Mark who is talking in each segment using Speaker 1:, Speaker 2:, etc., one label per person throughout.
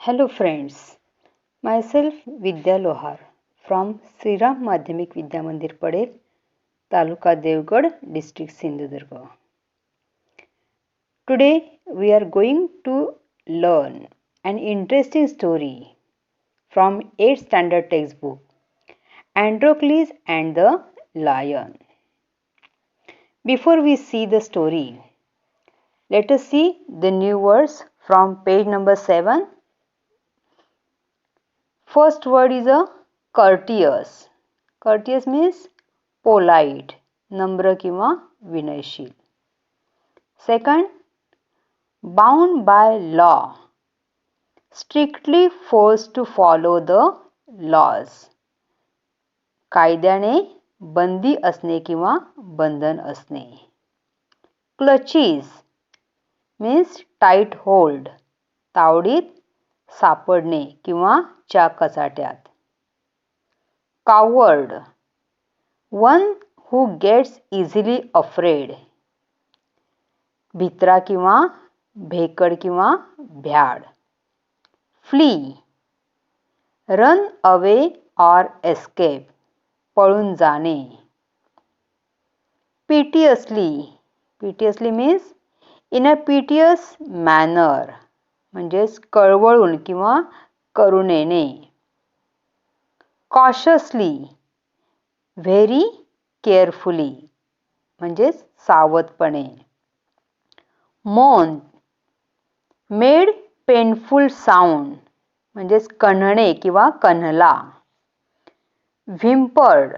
Speaker 1: Hello friends, myself Vidya Lohar from Sri Ram Madhyamik Vidya Mandir Padel, Taluka Devgad, District Sindhudurga. Today we are going to learn an interesting story from 8th standard textbook, Androcles and the Lion. Before we see the story, let us see the new words from page number 7. First word is a courteous. Courteous means polite, नम्र किंवा विनयशील. Second, bound by law, strictly forced to follow the laws. कायद्याने बंदी असणे किंवा बंधन असणे. Clutches means tight hold, तावडीत सापडणे किंवा च्या कचाट्यात. Coward, one who gets easily afraid. भित्रा किंवा भेकड किंवा भ्याड. Flee, run away or escape, पळून जाणे. Piteously, piteously means in a piteous manner, म्हणजेच कळवळून किंवा करुणेने. Cautiously, very carefully, म्हणजेच सावधपणे. Moan, made painful sound, म्हणजेच कण्हणे किंवा कण्हला. Whimpered,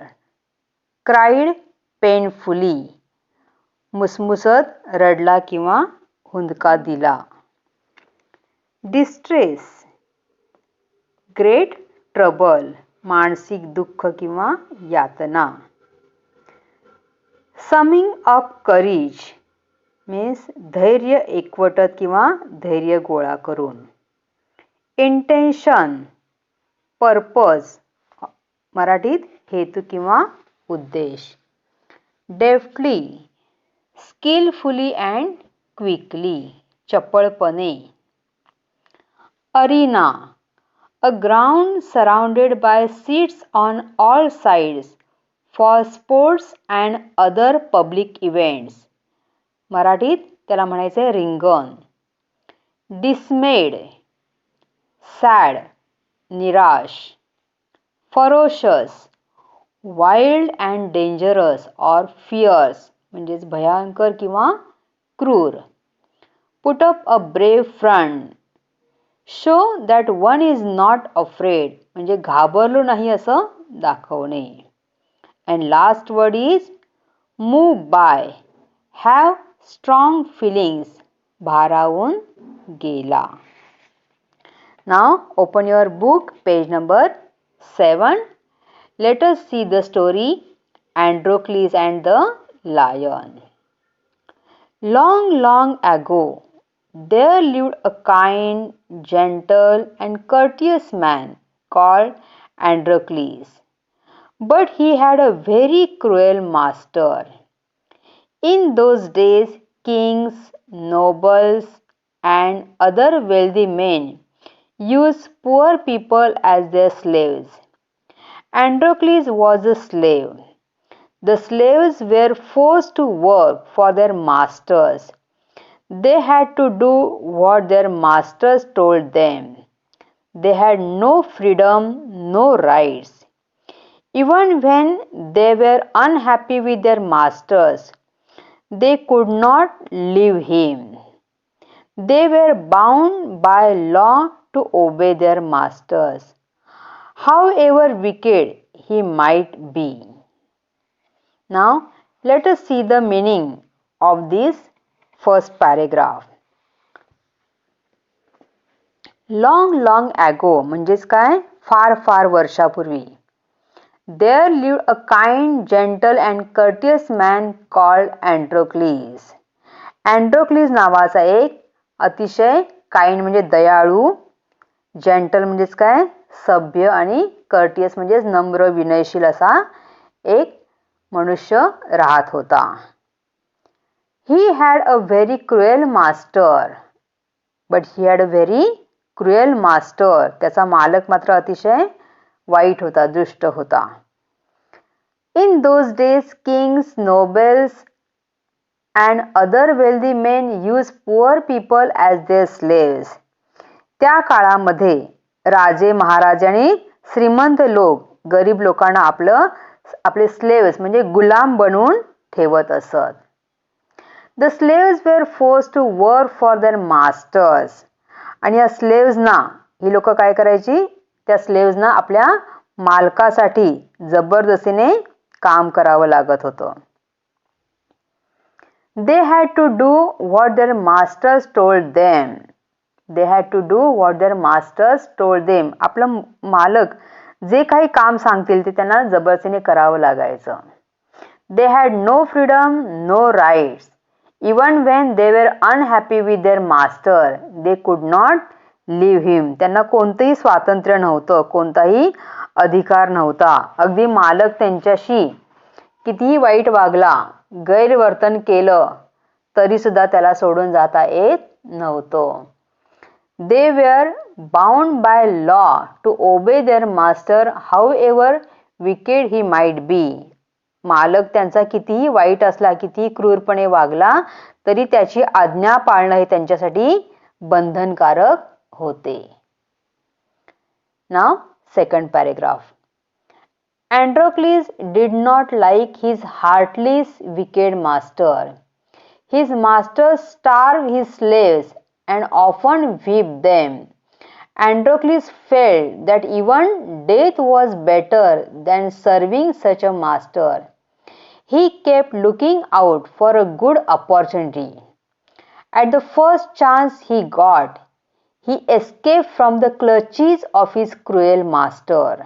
Speaker 1: cried painfully, मुसमुसत रडला किंवा हुंदका दिला. Distress, great trouble, मानसिक दुःख किंवा यातना. Summing up courage means धैर्य एकवटत किंवा धैर्य गोळा करून. Intention, purpose, मराठीत हेतू किंवा उद्देश. Deftly, skillfully and quickly, चपळपणे. Arena, a ground surrounded by seats on all sides for sports and other public events. मराठीत त्याला म्हणायचे रिंगण. Dismayed, sad, निराश. Ferocious, wild and dangerous or fierce, म्हणजेच भयंकर किंवा क्रूर. Put up a brave front, show that one is not afraid, म्हणजे घाबरलो नाही असं दाखवणे. And last word is move by, have strong feelings, भारावून गेला. Now open your book, page number 7. Let us see the story Androcles and the Lion. Long, long ago, there lived a kind, gentle and courteous man called Androcles. But he had a very cruel master. In those days, kings, nobles and other wealthy men used poor people as their slaves. Androcles was a slave. The slaves were forced to work for their masters. They had to do what their masters told them. They had no freedom, no rights. Even when they were unhappy with their masters, they could not leave him. They were bound by law to obey their masters, however wicked he might be. Now, let us see the meaning of this first paragraph. Long, long ago म्हणजेच काय? फार फार वर्षापूर्वी. There lived a kind, gentle and courteous man called Androcles. Androcles नावाचा एक अतिशय kind म्हणजे दयाळू, जेंटल म्हणजेच काय? सभ्य आणि courteous म्हणजेच नम्र विनयशील असा एक मनुष्य राहत होता. He had a very cruel master, but he had a very cruel master, त्याचा मालक मात्र अतिशय वाईट होता, दुष्ट होता. In those days, kings, nobles and other wealthy men used poor people as their slaves. त्या काळामध्ये राजे, महाराजे आणि श्रीमंत लोक गरीब लोकांना आपले स्लेव्स म्हणजे गुलाम बनवून ठेवत असत. The slaves were forced to work for their masters. आणि या स्लेव्सना, ही लोक काय करायची, त्या स्लेव्सना आपल्या मालकासाठी जबरदस्तीने काम करावं लागत होतं. They had to do what their masters told them. They had to do what their masters told them. आपलं मालक जे काही काम सांगतील ते त्यांना जबरदस्तीने करावं लागायचं. They had no freedom, no rights. Even when they were unhappy with their master, they could not leave him. त्यांना कोणतंही स्वातंत्र्य नव्हतं, कोणताही अधिकार नव्हता. अगदी मालक त्यांच्याशी कितीही वाईट वागला, गैरवर्तन केलं, तरी सुद्धा त्याला सोडून जाता येत नव्हतं. They were bound by law to obey their master, however wicked he might be. मालक त्यांचा कितीही वाईट असला, कितीही क्रूरपणे वागला, तरी त्याची आज्ञा पाळणं हे त्यांच्यासाठी बंधनकारक होते. Now, second paragraph. Androcles did not like his heartless, wicked master. His master starved his slaves and often whipped them. Androcles felt that even death was better than serving such a master. He kept looking out for a good opportunity. At the first chance he got, he escaped from the clutches of his cruel master.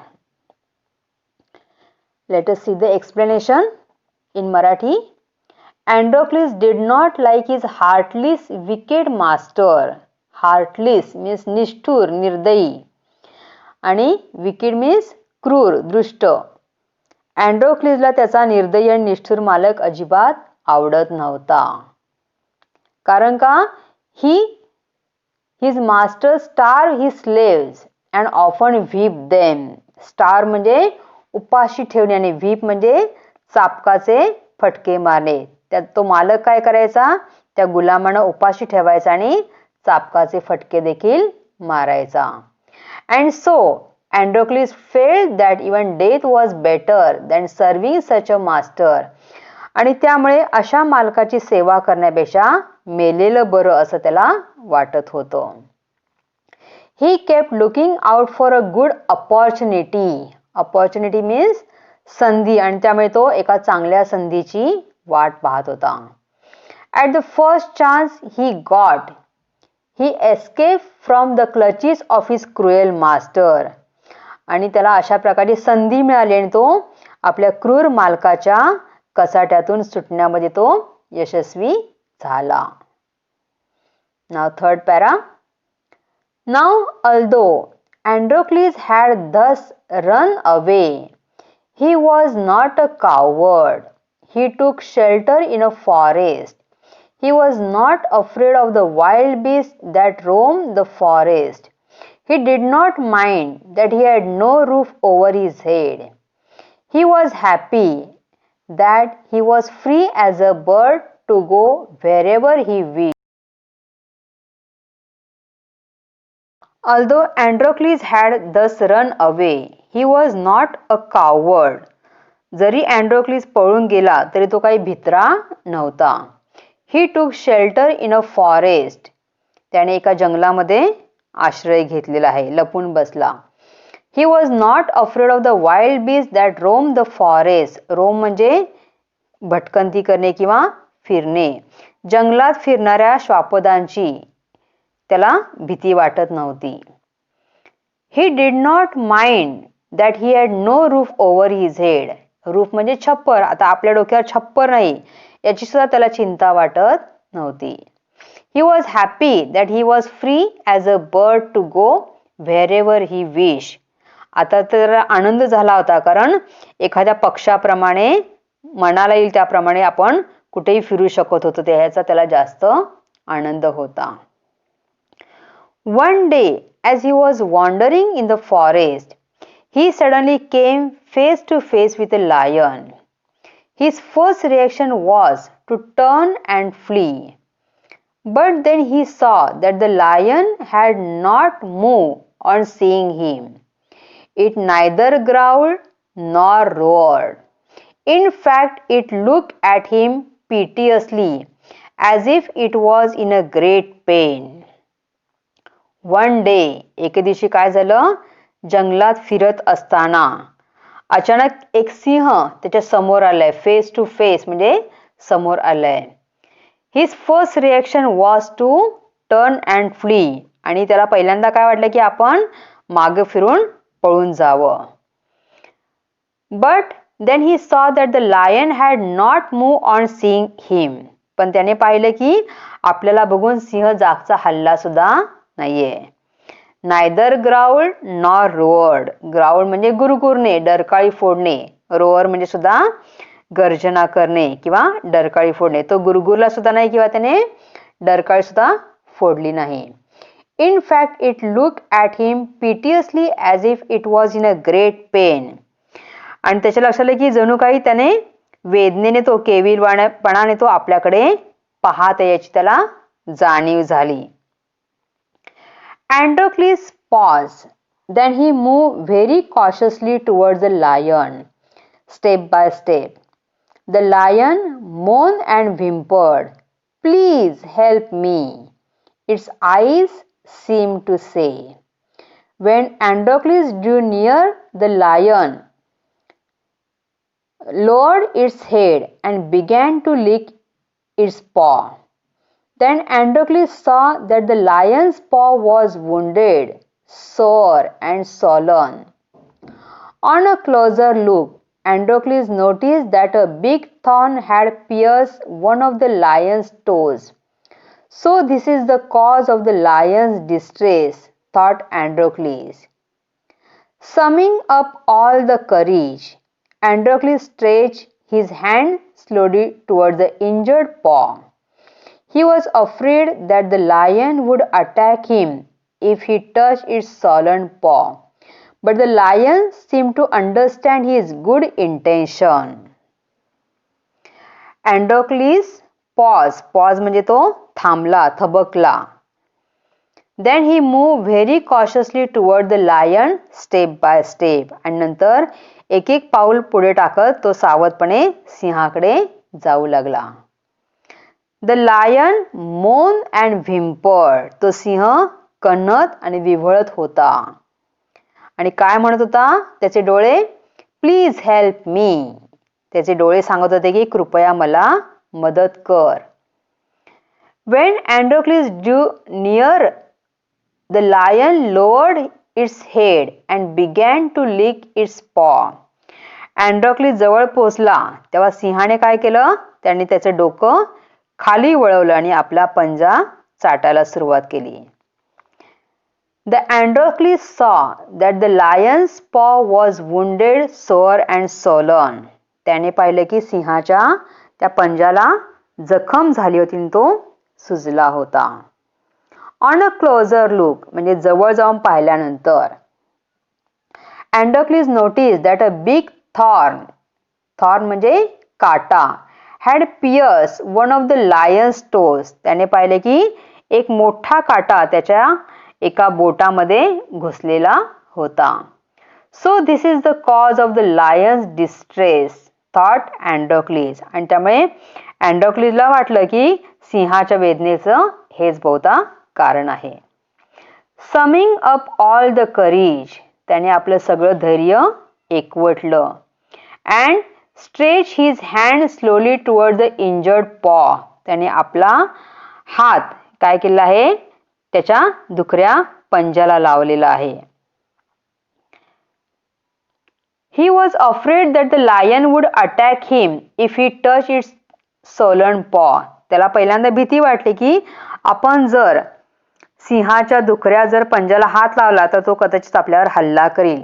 Speaker 1: Let us see the explanation in Marathi. Androcles did not like his heartless, wicked master. Heartless means निष्ठुर, निर्दयी, आणि wicked means क्रूर, दृष्ट. अँड्रोक्लिसला त्याचा निर्दयी आणि निष्ठुर मालक अजिबात आवडत नव्हता. कारण का? His master starved his slaves and often whipped them. Starve म्हणजे उपाशी ठेवणे आणि व्हीप म्हणजे चापकाचे फटके मारणे. त्यात तो मालक काय करायचा? त्या गुलामांना उपाशी ठेवायचा आणि चापकाचे फटके देखील मारायचा. And so Androcles felt that even death was better than serving such a master. आणि त्यामुळे अशा मालकाची सेवा करण्यापेक्षा मेलेलं बरं असं त्याला वाटत होतं. He kept looking out for a good opportunity. Opportunity means संधी, आणि त्यामुळे तो एका चांगल्या संधीची वाट पाहत होता. At the first chance he got, he escaped from the clutches of his cruel master. आणि त्याला अशा प्रकारे संधी मिळाली आणि तो आपल्या क्रूर मालकाच्या कचाट्यातून सुटण्यामध्ये तो यशस्वी झाला. Now third para. Now although Androcles had thus run away, he was not a coward. He took shelter in a forest. He was not afraid of the wild beasts that roamed the forest. He did not mind that he had no roof over his head. He was happy that he was free as a bird to go wherever he wished. Although Androcles had thus run away, he was not a coward. जरी अँड्रोक्लिस पळून गेला तरी तो काही भित्रा नव्हता. He took shelter in a forest. त्याने एका जंगलामध्ये आश्रय घेतलेला आहे, लपून बसला. He was not afraid of the wild beasts that roamed the forest. Roam म्हणजे भटकंती करणे किंवा फिरणे. जंगलात फिरणाऱ्या श्वापदांची त्याला भीती वाटत नव्हती. He did not mind that he had no roof over his head. Roof म्हणजे छप्पर. आता आपल्या डोक्यावर छप्पर नाही याची सुद्धा त्याला चिंता वाटत नव्हती. He was happy that he was free as a bird to go wherever he wished. आता तर आनंद झाला होता, कारण एखाद्या पक्षाप्रमाणे मनाला येईल त्याप्रमाणे आपण कुठेही फिरू शकत होतो, त्याचा त्याला जास्त आनंद होता. One day as he was wandering in the forest, he suddenly came face to face with a lion. His first reaction was to turn and flee. But then he saw that the lion had not moved on seeing him. It neither growled nor roared. In fact, it looked at him piteously, as if it was in a great pain. One day, एके दिवशी काय झालं? जंगलात फिरत असताना अचानक एक सिंह त्याच्या समोर आलाय. फेस टू फेस म्हणजे समोर आलाय. His first reaction was to turn and flee. आणि त्याला पहिल्यांदा काय वाटलं की आपण मागे फिरून पळून जावं. But then he saw that the lion had not move on seeing him. पण त्याने पाहिलं की आपल्याला बघून सिंह जागचा हल्ला सुद्धा नाहीये. Neither ग्राउल्ड nor रोअर्ड. ग्राउल्ड म्हणजे गुरगुरणे, डरकाळी फोडणे. रोअर म्हणजे सुद्धा गर्जना करणे किंवा डरकाळी फोडणे. तो गुरगुरला सुद्धा नाही किंवा त्याने डरकाळी सुद्धा फोडली नाही. In fact, it looked at him piteously as if it was in a great pain. आणि त्याच्या लक्षात आलं की जणू काही त्याने वेदनेने तो केविलवाणेपणाने तो आपल्याकडे पाहत याची त्याला जाणीव झाली. Androcles paused. Then he moved very cautiously towards the lion, step by step. The lion moaned and whimpered, "Please help me." Its eyes seemed to say. When Androcles drew near, the lion lowered its head and began to lick its paw. Then Androcles saw that the lion's paw was wounded, sore, and swollen. On a closer look, Androcles noticed that a big thorn had pierced one of the lion's toes. So this is the cause of the lion's distress, thought Androcles. Summing up all the courage, Androcles stretched his hand slowly toward the injured paw. He was afraid that the lion would attack him if he touched its swollen paw. But the lion seemed to understand his good intention. Androcles paused. Pause म्हणजे तो थांबला, थबकला. Then he moved very cautiously toward the lion step by step. आणि नंतर एक एक पाऊल पुढे टाकत तो सावधपणे सिंहाकडे जाऊ लागला. The lion moaned and whimpered. तो सिंह कणत आणि विव्हळत होता. आणि काय म्हणत होता? त्याचे डोळे प्लीज हेल्प मी. त्याचे डोळे सांगत होते की कृपया मला मदत कर. When Androcles drew near, the lion lowered its head and began to lick its paw. Androcles जवळ पोहोचला तेव्हा सिंहाने काय केलं? त्याने त्याचं डोकं खाली वळवलं आणि आपला पंजा चाटायला सुरुवात केली. The Androcles saw that the lion's paw was wounded, sore and swollen. त्याने पाहिलं की सिंहाच्या त्या पंजाला जखम झाली होती आणि तो सुजला होता. On a closer look म्हणजे जवळ जाऊन पाहिल्यानंतर Androcles noticed that a big thorn म्हणजे काटा had pierced one of the lion's toes. त्याने पाहिले की एक मोठा काटा त्याच्या एका बोटामध्ये घुसलेला होता. So this is the cause of the lion's distress, thought Androcles. आणि त्यामुळे अँड्रोक्लिसला वाटलं की सिंहाच्या वेदनेचं हेच बहुधा कारण आहे. Summing up all the courage, त्याने आपलं सगळं धैर्य एकवटलं. And stretched his hand slowly toward the injured paw. त्याने आपला हात काय केला आहे? त्याच्या दुखऱ्या पंजाला लावलेला आहे. He was afraid that the lion would attack him if he touched its swollen paw. त्याला पहिल्यांदा भीती वाटली की आपण जर सिंहाच्या दुखऱ्या जर पंजाला हात लावला तर तो कदाचित आपल्यावर हल्ला करील.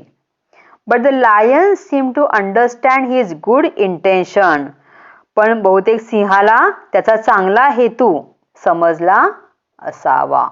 Speaker 1: But the lion seemed to understand his good intention. पण बहुतेक सिंहाला त्याचा चांगला हेतू समजला असावा.